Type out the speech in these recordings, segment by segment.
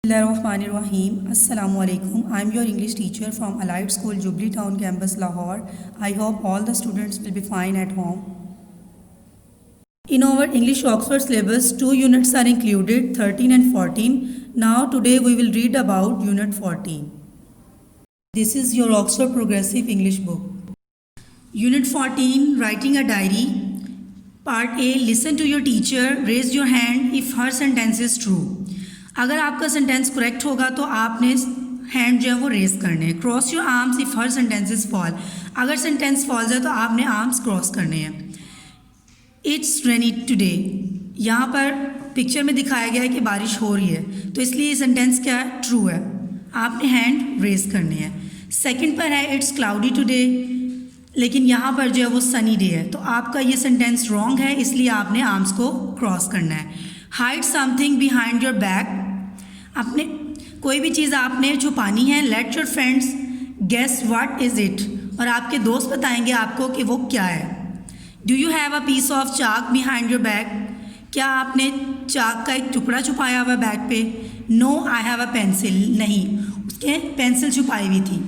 Bismillahirrahmanirrahim. Assalamu alaikum. I'm your English teacher from Allied School, Jubilee Town campus, Lahore. I hope all the students will be fine at home. In our English Oxford syllabus, 2 units are included, 13 and 14. Now today we will read about Unit 14. This is your Oxford Progressive English book. Unit 14, Writing a Diary. Part A, listen to your teacher. Raise your hand if her sentence is true. अगर आपका sentence correct होगा तो आपने hand जो है वो race करने हैं. Cross your arms if her sentence is fall. अगर सेंटेंस फॉल्स है तो आपने आर्म्स क्रॉस करने हैं. It's rainy today. यहाँ पर पिक्चर में दिखाया गया है कि बारिश हो रही है, तो इसलिए ये सेंटेंस क्या है, ट्रू है. आपने हैंड रेस करने हैं. सेकंड पर है इट्स क्लाउडी टुडे, लेकिन यहाँ पर जो है वो सनी डे है, तो आपका ये सेंटेंस रॉन्ग है, इसलिए आपने आर्म्स को क्रॉस करना है. Hide something behind your back. अपने कोई भी चीज़ आपने छुपानी है. Let your friends guess what is it. और आपके दोस्त बताएंगे आपको कि वो क्या है. Do you have a piece of chalk behind your bag. क्या आपने चाक का एक टुकड़ा छुपाया हुआ बैग पे. No I have a pencil. नहीं, उसके पेंसिल छुपाई हुई थी.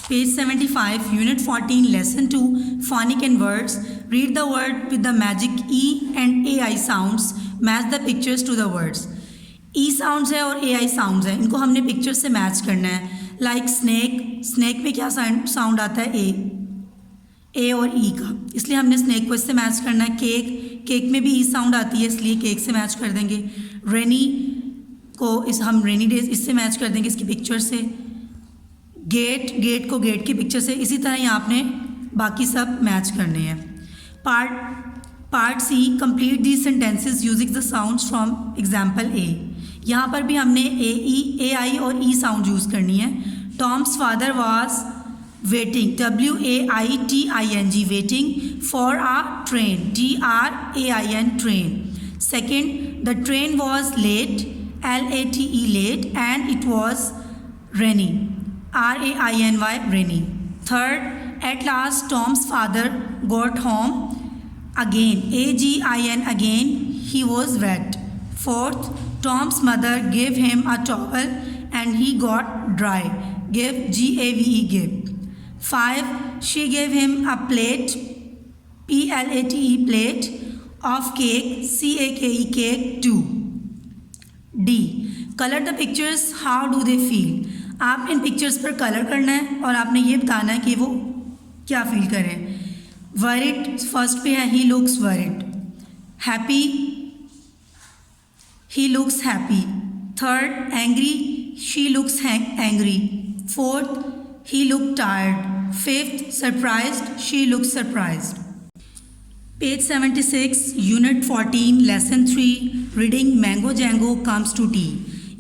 Page 75, Unit 14, Lesson 2, Phonic and Words. Read the word with the magic E and AI sounds. Match the pictures to the words. E sounds है और AI sounds है, इनको हमने पिक्चर से मैच करना है. Like snake. स्नैक में क्या साउंड आता है, ए और ई का, इसलिए हमने स्नैक को इससे मैच करना है. केक में भी ई साउंड आती है, इसलिए केक से मैच कर देंगे. रेनी को हम रेनी डेज इससे मैच कर देंगे, इसकी पिक्चर से. गेट को गेट की पिक्चर से. इसी तरह यहाँ आपने बाकी सब मैच करने हैं. Part C, complete these sentences using the sounds from example A. यहाँ पर भी हमने ए आई और ई साउंड यूज़ करनी है. Tom's father was waiting, WAITING, waiting for a train, TRAIN, train. Second, the train was late, LATE, late, and it was rainy, RAINY, rainy. Third, at last Tom's father got home again, AGIN, again, he was wet. Fourth, Tom's mother gave him a towel and he got dry, GAVE, give. 5, she gave him a plate, PLATE, plate of cake, CAKE, cake. 2. D, color the pictures, how do they feel. आप इन pictures पर colour करना है और आपने ये बताना है कि वो क्या फील करें. वरिड फर्स्ट पे है, he looks worried. Happy, he looks happy. Third, angry, she looks angry. Fourth, he look tired. Fifth, surprised, she looks surprised. Page 76, unit 14, lesson 3, reading Mango Jango comes to tea.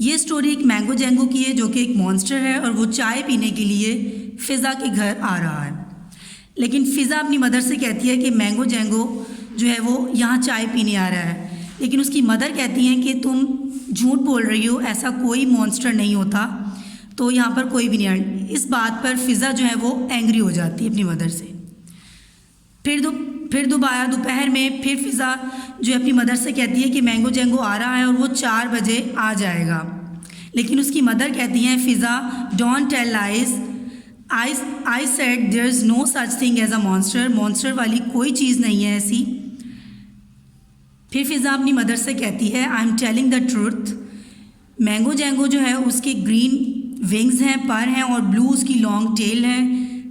ये story एक Mango Jango की है जो कि एक monster है और वो चाय पीने के लिए फ़िज़ा के घर आ रहा है. लेकिन फ़िज़ा अपनी मदर से कहती है कि मैंगो जैंगो जो है वो यहाँ चाय पीने आ रहा है. लेकिन उसकी मदर कहती हैं कि तुम झूठ बोल रही हो, ऐसा कोई मॉन्स्टर नहीं होता, तो यहाँ पर कोई भी नहीं आ. इस बात पर फ़िज़ा जो है वो एंग्री हो जाती है अपनी मदर से. फिर दोपहर में फिर फ़िज़ा जो अपनी मदर से कहती है कि मैंगो जैंगो आ रहा है और वो 4 बजे आ जाएगा. लेकिन उसकी मदर कहती हैं, Fiza don't tell lies, I said there is no such thing as a monster. Monster वाली कोई चीज़ नहीं है ऐसी. फिर फ़िज़ा अपनी मदर से कहती है, I am telling the truth. Mango Django जो है उसके ग्रीन विंग्स हैं, पर हैं, और ब्लू उसकी लॉन्ग टेल है.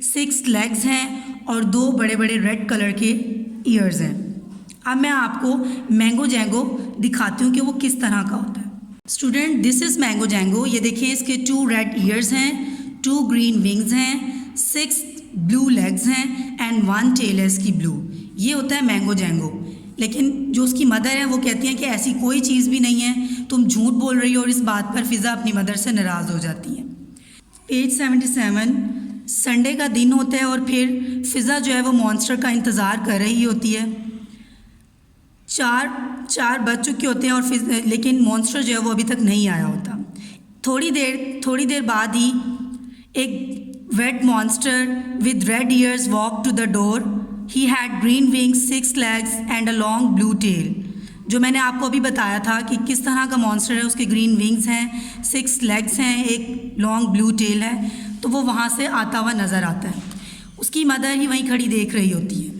6 लेग्स हैं और 2 बड़े बड़े रेड कलर के ईयर्स हैं. अब मैं आपको मैंगो जैंगो दिखाती हूँ कि वो किस तरह का होता है. Student, this is mango Django. ये देखिए, इसके 2 रेड ईयर्स हैं, 2 ग्रीन विंग्स हैं, 6 ब्लू लेग्स हैं एंड 1 टेल है इसकी ब्लू. ये होता है मैंगो जैंगो. लेकिन जो उसकी मदर है वो कहती हैं कि ऐसी कोई चीज़ भी नहीं है, तुम झूठ बोल रही हो. और इस बात पर फ़िज़ा अपनी मदर से नाराज़ हो जाती है. पेज 77, संडे का दिन होता है और फिर फ़िज़ा जो है वो मॉन्स्टर का इंतज़ार कर रही होती है. चार बज चुके होते हैं और लेकिन मॉन्स्टर जो है वो अभी तक नहीं आया होता. थोड़ी देर बाद ही एक wet monster with red ears walk to the door. He had green wings, 6 legs and a long blue tail. जो मैंने आपको अभी बताया था कि किस तरह का मॉन्स्टर है, उसके ग्रीन विंग्स हैं, 6 लेग्स हैं, एक लॉन्ग ब्लू टेल है, तो वो वहाँ से आता हुआ नज़र आता है। उसकी मदर ही वहीं खड़ी देख रही होती है।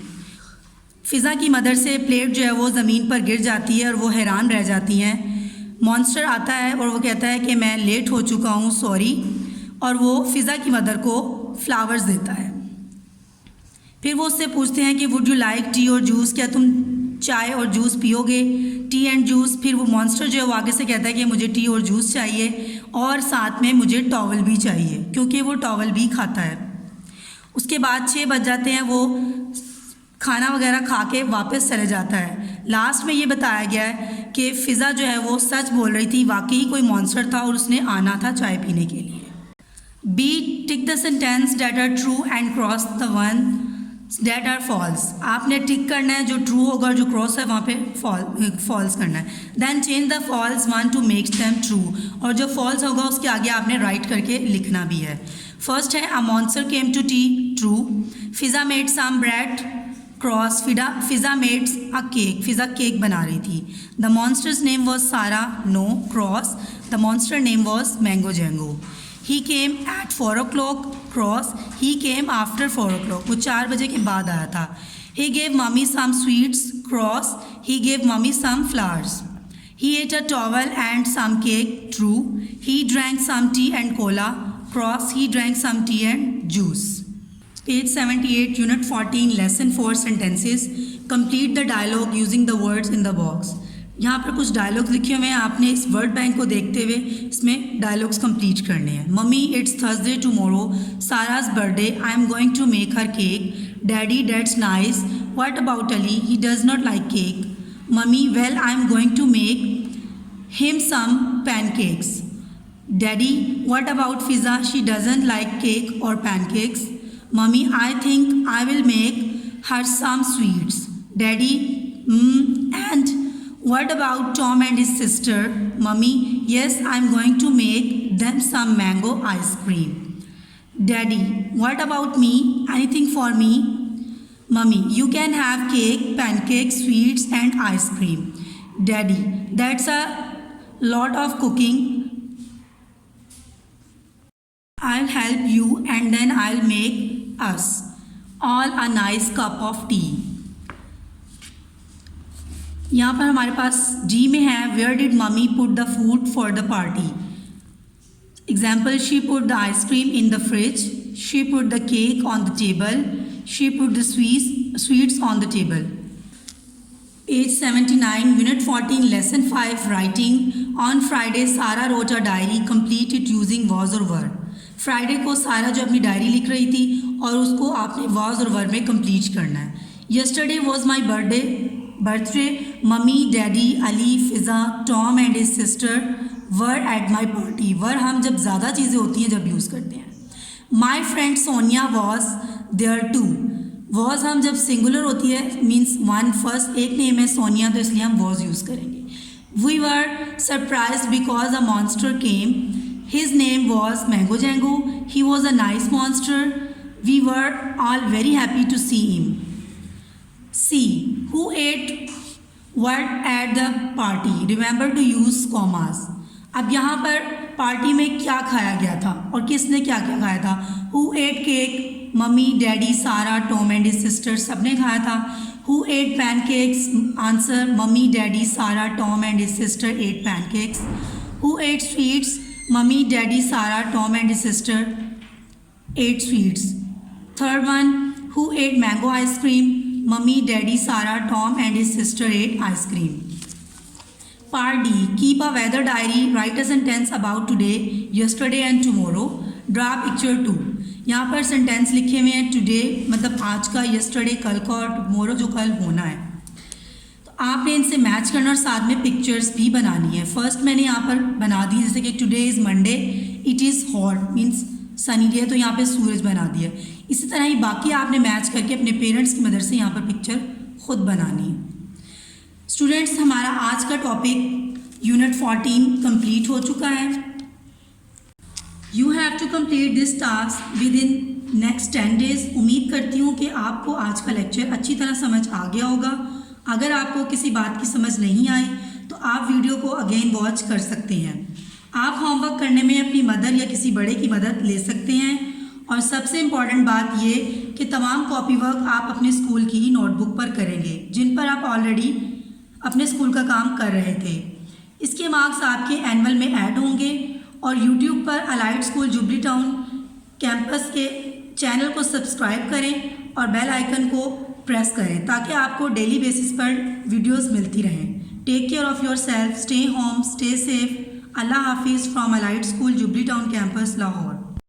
फ़िज़ा की मदर से प्लेट जो है वो ज़मीन पर गिर जाती है और वो हैरान रह जाती हैं। मॉन्स्टर आता है और वो कहता है कि मैं लेट हो चुका हूँ, सॉरी, और वो फ़िज़ा की मदर को फ्लावर्स देता है। फिर वो उससे पूछते हैं कि वुड यू लाइक टी और जूस, क्या तुम चाय और जूस पियोगे, टी एंड जूस। फिर वो मॉन्स्टर जो है वो आगे से कहता है कि मुझे टी और जूस चाहिए और साथ में मुझे टॉवल भी चाहिए, क्योंकि वो टॉवल भी खाता है। उसके बाद 6 बज जाते हैं, वो खाना वगैरह खा के वापस चले जाता है। लास्ट में ये बताया गया है कि फ़िज़ा जो है वो सच बोल रही थी, वाकई कोई मॉन्स्टर था और उसने आना था चाय पीने के लिए। B, tick the sentence that are true and cross the one that are false. आपने टिक करना है, जो ट्रू होगा और जो क्रॉस है वहाँ पे फॉल्स करना है। Then change the false one to make them true, और जो फॉल्स होगा उसके आगे आपने राइट करके लिखना भी है। फर्स्ट है, a monster came to tea, true. Fiza made some bread, cross. Fiza made a cake, Fiza cake बना रही थी। The monster's name was Sara, no, cross. The monster name was Mango Jango. He came at 4 o'clock, cross. He came after 4 o'clock, वो 4 बजे के बाद आया था। He gave mummy some sweets, cross. He gave mummy some flowers. He ate a towel and some cake, true. He drank some tea and cola, cross. He drank some tea and juice. Page 78, Unit 14, Lesson 4, Sentences. Complete the dialogue using the words in the box. यहाँ पर कुछ dialogues लिखे हुए हैं, आपने इस word bank को देखते हुए इसमें डायलॉग्स कंप्लीट करने हैं। Mummy, it's Thursday tomorrow, Sarah's birthday, I am going to make her cake. Daddy, that's nice, what about Ali, he does not like cake. Mummy, well I am going to make him some pancakes. Daddy, what about Fiza, she doesn't like cake और pancakes. Mummy, I think I will make her some sweets. Daddy, and what about Tom and his sister? Mummy, yes, I'm going to make them some mango ice cream. Daddy, what about me? Anything for me? Mummy, you can have cake, pancakes, sweets and ice cream. Daddy, that's a lot of cooking. I'll help you and then I'll make us all a nice cup of tea. यहाँ पर हमारे पास D में है, where did mummy put the food for the party? Example, she put the ice cream in the fridge, she put the cake on the table, she put the sweets on the table. Page 79, Unit 14, Lesson 5, Writing. On Friday, Sarah wrote a diary. Complete it using was or were. Friday को सारा जो अपनी diary लिख रही थी और उसको आपने वाज और वर में कंप्लीट करना है। Yesterday was my birthday, mummy, daddy, Ali, Fiza, Tom and his sister were at my party. Were हम जब ज़्यादा चीज़ें होती हैं जब यूज़ करते हैं। My friend Sonia was there too. Was हम जब सिंगुलर होती है मीन्स वन फर्स्ट एक नेम है सोनिया, तो इसलिए हम वॉज यूज़ करेंगे। We were surprised because a monster came. His name was Mango Jango. He was a nice monster. We were all very happy to see him. C. Who ate what at the party? Remember to use commas. अब यहाँ पर party में क्या खाया गया था और किसने क्या क्या खाया था? Who ate cake? Mummy, daddy, Sarah, Tom and his sister सबने खाया था। Who ate pancakes? Answer, mummy, daddy, Sarah, Tom and his sister ate pancakes. Who ate sweets? Mummy, Daddy, Sarah, Tom and his sister ate sweets. Third one, who ate mango ice cream? Mummy, Daddy, Sarah, Tom and his sister ate ice cream. Part D, keep a weather diary, write a sentence about today, yesterday and tomorrow. Draw picture 2. यहाँ पर sentence लिखे हुए हैं today मतलब आज का, yesterday कल का और tomorrow जो कल होना है। आपने इनसे मैच करना और साथ में पिक्चर्स भी बनानी है। फर्स्ट मैंने यहाँ पर बना दी, जैसे कि today is Monday, it is hot means sunny day, तो यहाँ पे सूरज बना दिया। इसी तरह ही बाकी आपने मैच करके अपने पेरेंट्स की मदद से यहाँ पर पिक्चर खुद बनानी है। स्टूडेंट्स, हमारा आज का टॉपिक यूनिट 14 कंप्लीट हो चुका है। You have to complete this task within next 10 days। उम्मीद करती हूँ कि आपको आज का लेक्चर अच्छी तरह समझ आ गया होगा। अगर आपको किसी बात की समझ नहीं आई तो आप वीडियो को अगेन वॉच कर सकते हैं। आप होमवर्क करने में अपनी मदर या किसी बड़े की मदद ले सकते हैं। और सबसे इम्पॉर्टेंट बात ये कि तमाम कॉपी वर्क आप अपने स्कूल की ही नोटबुक पर करेंगे, जिन पर आप ऑलरेडी अपने स्कूल का काम कर रहे थे। इसके मार्क्स आपके एनुअल में ऐड होंगे। और यूट्यूब पर allied School Jubilee Town campus के चैनल को सब्सक्राइब करें और बेल आइकन को प्रेस करें ताकि आपको डेली बेसिस पर वीडियोस मिलती रहें। Take care of your self, stay home, stay safe. अल्लाह हाफिज़ from Allied School Jubilee Town campus Lahore.